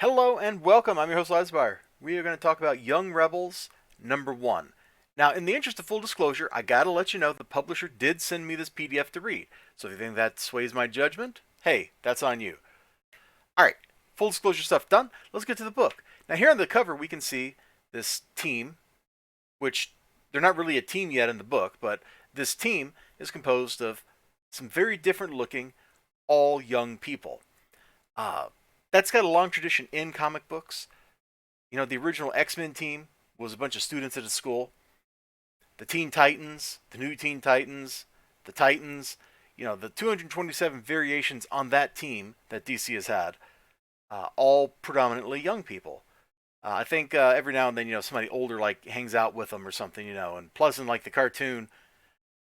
Hello and welcome. I'm your host, Elizibar. We are going to talk about Young Rebels #1. Now, in the interest of full disclosure, I gotta let you know the publisher did send me this PDF to read. So if you think that sways my judgment, hey, that's on you. Alright, full disclosure stuff done. Let's get to the book. Now, here on the cover, we can see this team, which they're not really a team yet in the book, but this team is composed of some very different looking, all young people. Uh, that's got a long tradition in comic books. You know, the original X-Men team was a bunch of students at a school. The Teen Titans, the new Teen Titans, the Titans, the 227 variations on that team that DC has had, all predominantly young people. I think every now and then, somebody older like hangs out with them or something, and plus in like the cartoon,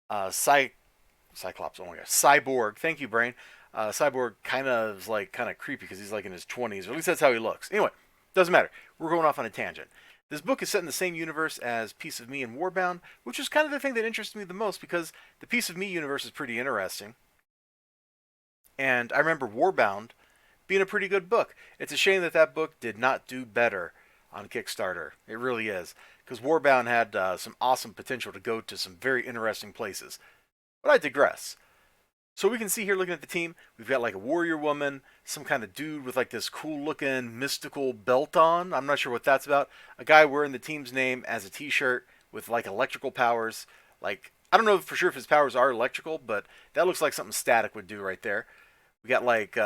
Cyclops, oh my gosh, Cyborg, thank you, Brain. Cyborg kind of is like kind of creepy because he's like in his 20s, or at least that's how he looks. Anyway, doesn't matter. We're going off on a tangent. This book is set in the same universe as Piece of Me and Warbound, which is kind of the thing that interests me the most because the Piece of Me universe is pretty interesting. And I remember Warbound being a pretty good book. It's a shame that that book did not do better on Kickstarter. It really is. Because Warbound had some awesome potential to go to some very interesting places. But I digress. So we can see here looking at the team, we've got like a warrior woman, some kind of dude with like this cool looking mystical belt on. I'm not sure what that's about. A guy wearing the team's name as a t-shirt with like electrical powers. Like, I don't know for sure if his powers are electrical, but that looks like something Static would do right there. We got like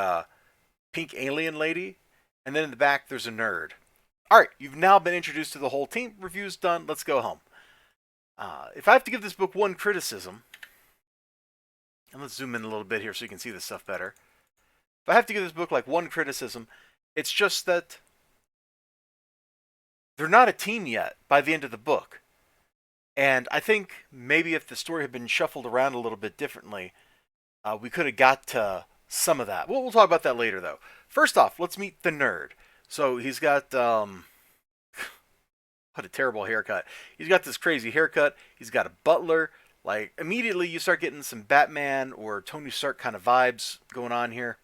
pink alien lady. And then in the back, there's a nerd. All right, you've now been introduced to the whole team. Review's done. Let's go home. If I have to give this book one criticism, and let's zoom in a little bit here so you can see this stuff better. If I have to give this book like one criticism, it's just that they're not a team yet by the end of the book. And I think maybe if the story had been shuffled around a little bit differently, we could have got to some of that. We'll talk about that later, though. First off, let's meet the nerd. So he's got, what a terrible haircut. He's got this crazy haircut. He's got a butler. Like, immediately you start getting some Batman or Tony Stark kind of vibes going on here.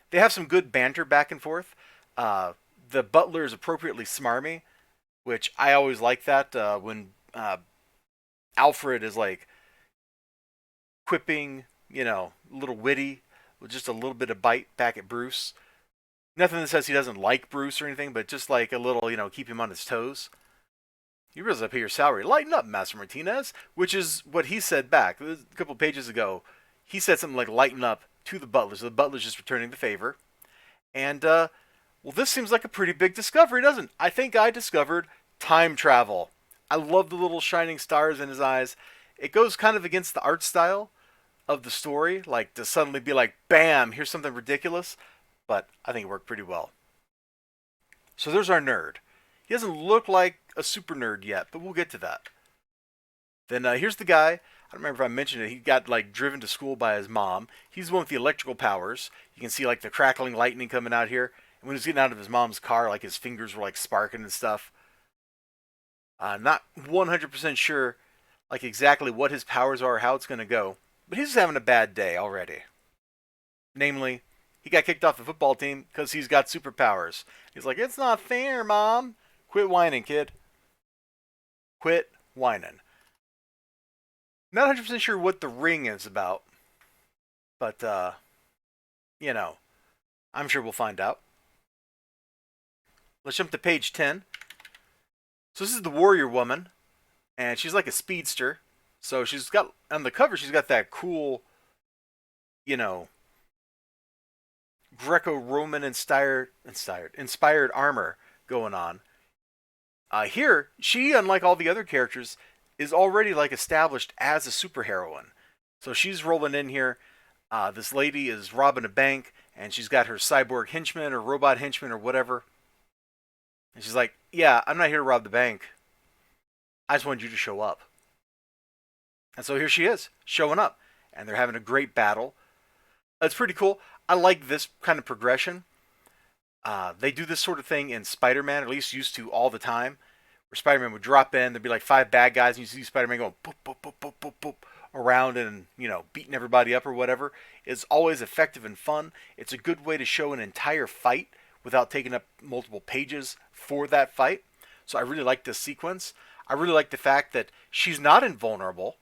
They have some good banter back and forth. The butler is appropriately smarmy, which I always like that when Alfred is like quipping, a little witty, with just a little bit of bite back at Bruce. Nothing that says he doesn't like Bruce or anything, but just like a little, keep him on his toes. You realize I pay your salary. Lighten up, Master Martinez. Which is what he said back. A couple pages ago, he said something like lighten up to the butler. So the butler's just returning the favor. And, well, this seems like a pretty big discovery, doesn't it? I think I discovered time travel. I love the little shining stars in his eyes. It goes kind of against the art style of the story, like to suddenly be like, bam, here's something ridiculous. But I think it worked pretty well. So there's our nerd. He doesn't look like a super nerd yet, but we'll get to that. Then here's the guy. I don't remember if I mentioned it. He got like driven to school by his mom. He's the one with the electrical powers. You can see like the crackling lightning coming out here. And when he was getting out of his mom's car, like his fingers were like sparking and stuff. Not 100% sure like exactly what his powers are or how it's going to go. But he's just having a bad day already. Namely, he got kicked off the football team because he's got superpowers. He's like, it's not fair, Mom. Quit whining, kid. Quit whining. Not 100% sure what the ring is about, but, I'm sure we'll find out. Let's jump to page 10. So this is the warrior woman, and she's like a speedster. So she's got, on the cover, she's got that cool, Greco-Roman inspired armor going on. Here, she, unlike all the other characters, is already like established as a superheroine. So she's rolling in here. This lady is robbing a bank, and she's got her cyborg henchman or robot henchman or whatever. And she's like, yeah, I'm not here to rob the bank. I just wanted you to show up. And so here she is, showing up. And they're having a great battle. It's pretty cool. I like this kind of progression. They do this sort of thing in Spider-Man, or at least used to all the time, where Spider-Man would drop in, there'd be like 5 bad guys, and you see Spider-Man going boop, boop, boop, boop, boop, boop, around and, beating everybody up or whatever. It's always effective and fun. It's a good way to show an entire fight without taking up multiple pages for that fight. So I really like this sequence. I really like the fact that she's not invulnerable.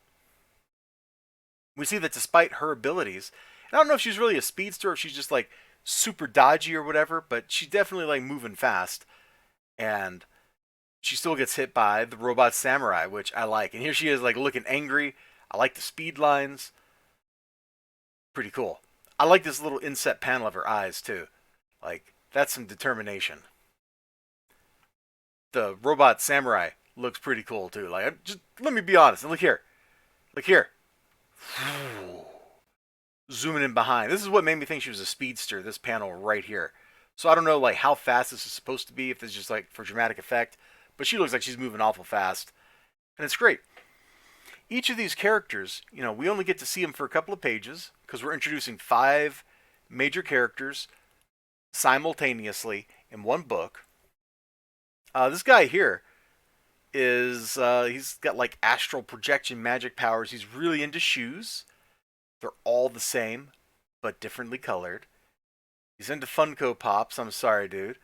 We see that despite her abilities, and I don't know if she's really a speedster or if she's just like super dodgy or whatever, but she's definitely like moving fast. And she still gets hit by the robot samurai, which I like. And here she is like looking angry. I like the speed lines. Pretty cool. I like this little inset panel of her eyes too. Like, that's some determination. The robot samurai looks pretty cool too. Like, just let me be honest. And look here. Look here. Zooming in behind. This is what made me think she was a speedster, this panel right here. So I don't know like how fast this is supposed to be, if this is just like for dramatic effect, but she looks like she's moving awful fast. And it's great. Each of these characters, you know, we only get to see them for a couple of pages because we're introducing 5 major characters simultaneously in one book. This guy here is, he's got like astral projection magic powers. He's really into shoes. They're all the same, but differently colored. He's into Funko Pops. I'm sorry, dude.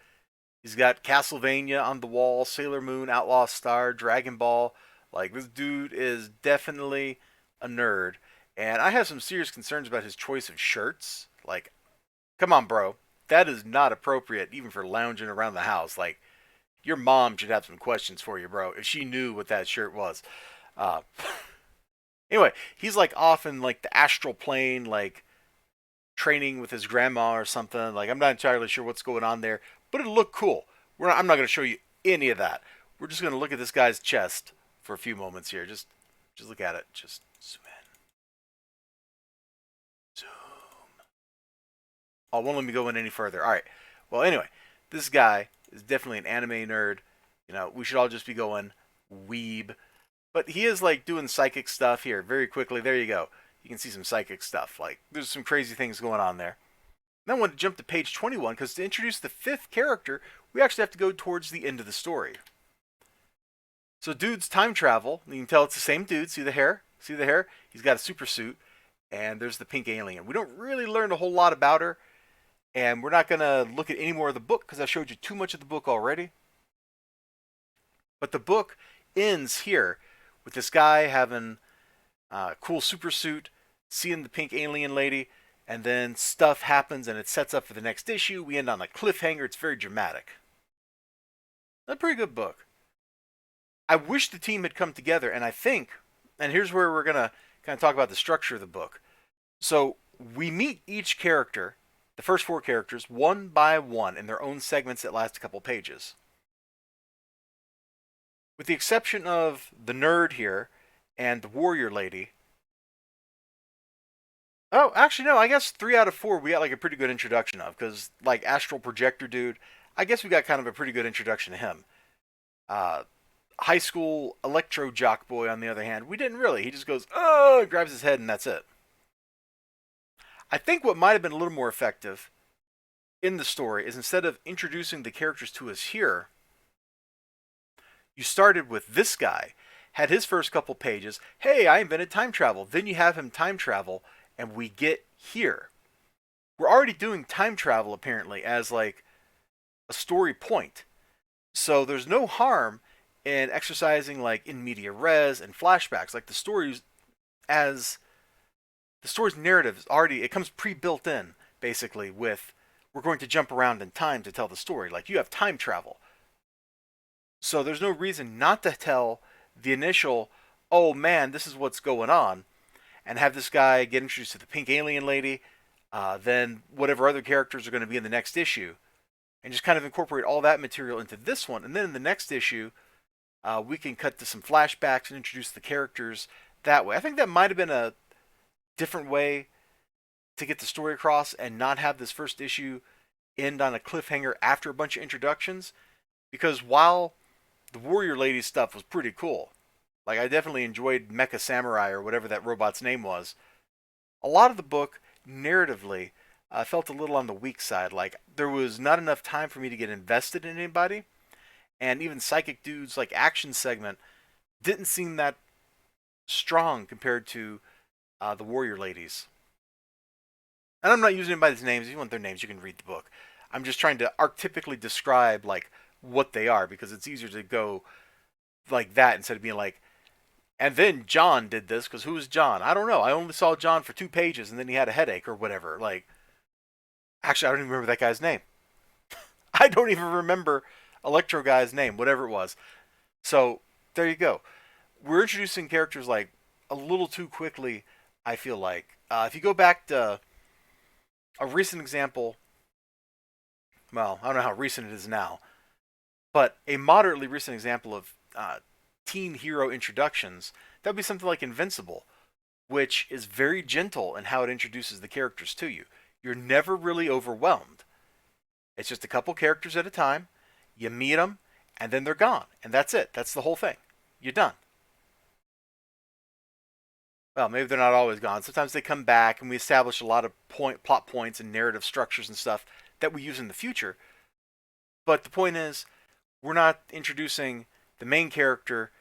He's got Castlevania on the wall, Sailor Moon, Outlaw Star, Dragon Ball. Like, this dude is definitely a nerd. And I have some serious concerns about his choice of shirts. Like, come on, bro. That is not appropriate even for lounging around the house. Like, your mom should have some questions for you, bro, if she knew what that shirt was. Uh, anyway, he's like off in like the astral plane, like training with his grandma or something. Like, I'm not entirely sure what's going on there, but it'll look cool. I'm not going to show you any of that. We're just going to look at this guy's chest for a few moments here. Just look at it. Just zoom in. Zoom. Oh, it won't let me go in any further. All right. Well, anyway, this guy is definitely an anime nerd. You know, we should all just be going weeb. But he is like doing psychic stuff here very quickly. There you go. You can see some psychic stuff. Like, there's some crazy things going on there. Then I want to jump to page 21 because to introduce the 5th character, we actually have to go towards the end of the story. So dude's time travel. You can tell it's the same dude. See the hair? See the hair? He's got a super suit. And there's the pink alien. We don't really learn a whole lot about her. And we're not going to look at any more of the book because I showed you too much of the book already. But the book ends here with this guy having a cool super suit, seeing the pink alien lady, and then stuff happens and it sets up for the next issue. We end on a cliffhanger. It's very dramatic. A pretty good book. I wish the team had come together, and I think, and here's where we're going to kind of talk about the structure of the book. So we meet each character, the first 4 characters, one by one in their own segments that last a couple pages. With the exception of the nerd here and the warrior lady. Oh, actually, no, I guess 3 out of 4 we got like a pretty good introduction of, because like Astral Projector dude, I guess we got kind of a pretty good introduction to him. High school electro jock boy, on the other hand, we didn't really. He just goes, oh, grabs his head, and that's it. I think what might have been a little more effective in the story is instead of introducing the characters to us here, you started with this guy, had his first couple pages, hey, I invented time travel. Then you have him time travel, and we get here. We're already doing time travel, apparently, as like a story point. So there's no harm in exercising like in media res and flashbacks. Like the story's narrative is already, it comes pre-built in, basically, with we're going to jump around in time to tell the story. Like, you have time travel. So there's no reason not to tell the initial, oh man, this is what's going on, and have this guy get introduced to the pink alien lady, then whatever other characters are going to be in the next issue, and just kind of incorporate all that material into this one. And then in the next issue, we can cut to some flashbacks and introduce the characters that way. I think that might have been a different way to get the story across and not have this first issue end on a cliffhanger after a bunch of introductions. Because while the Warrior Lady stuff was pretty cool, like I definitely enjoyed Mecha Samurai or whatever that robot's name was, a lot of the book, narratively, felt a little on the weak side. Like, there was not enough time for me to get invested in anybody. And even Psychic Dude's like action segment didn't seem that strong compared to the Warrior Ladies. And I'm not using anybody's names. If you want their names, you can read the book. I'm just trying to archetypically describe like what they are because it's easier to go like that instead of being like, and then John did this because who was John? I don't know. I only saw John for 2 pages and then he had a headache or whatever. Like, actually, I don't even remember that guy's name. I don't even remember Electro guy's name, whatever it was. So there you go. We're introducing characters like a little too quickly. I feel like if you go back to a recent example, well, I don't know how recent it is now, but a moderately recent example of teen hero introductions, that would be something like Invincible, which is very gentle in how it introduces the characters to you. You're never really overwhelmed. It's just a couple characters at a time. You meet them, and then they're gone, and that's it. That's the whole thing. You're done. Well, maybe they're not always gone. Sometimes they come back, and we establish a lot of plot points and narrative structures and stuff that we use in the future. But the point is, we're not introducing the main character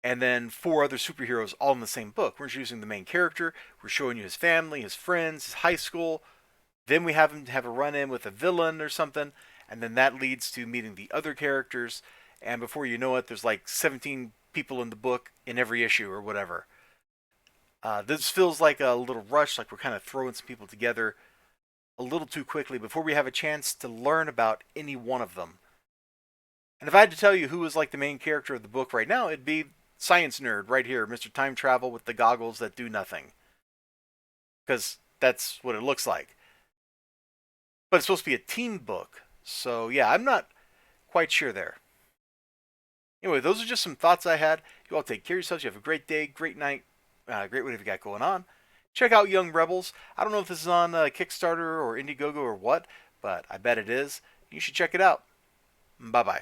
and then four other superheroes all in the same book. We're introducing the main character. We're showing you his family, his friends, his high school. Then we have him have a run-in with a villain or something, and then that leads to meeting the other characters. And before you know it, there's like 17 people in the book in every issue or whatever. This feels like a little rush, like we're kind of throwing some people together a little too quickly before we have a chance to learn about any one of them. And if I had to tell you who is like the main character of the book right now, it'd be Science Nerd right here, Mr. Time Travel with the goggles that do nothing. Because that's what it looks like. But it's supposed to be a teen book. So yeah, I'm not quite sure there. Anyway, those are just some thoughts I had. You all take care of yourselves. You have a great day, great night, great whatever you got going on. Check out Young Rebels. I don't know if this is on Kickstarter or Indiegogo or what, but I bet it is. You should check it out. Bye bye.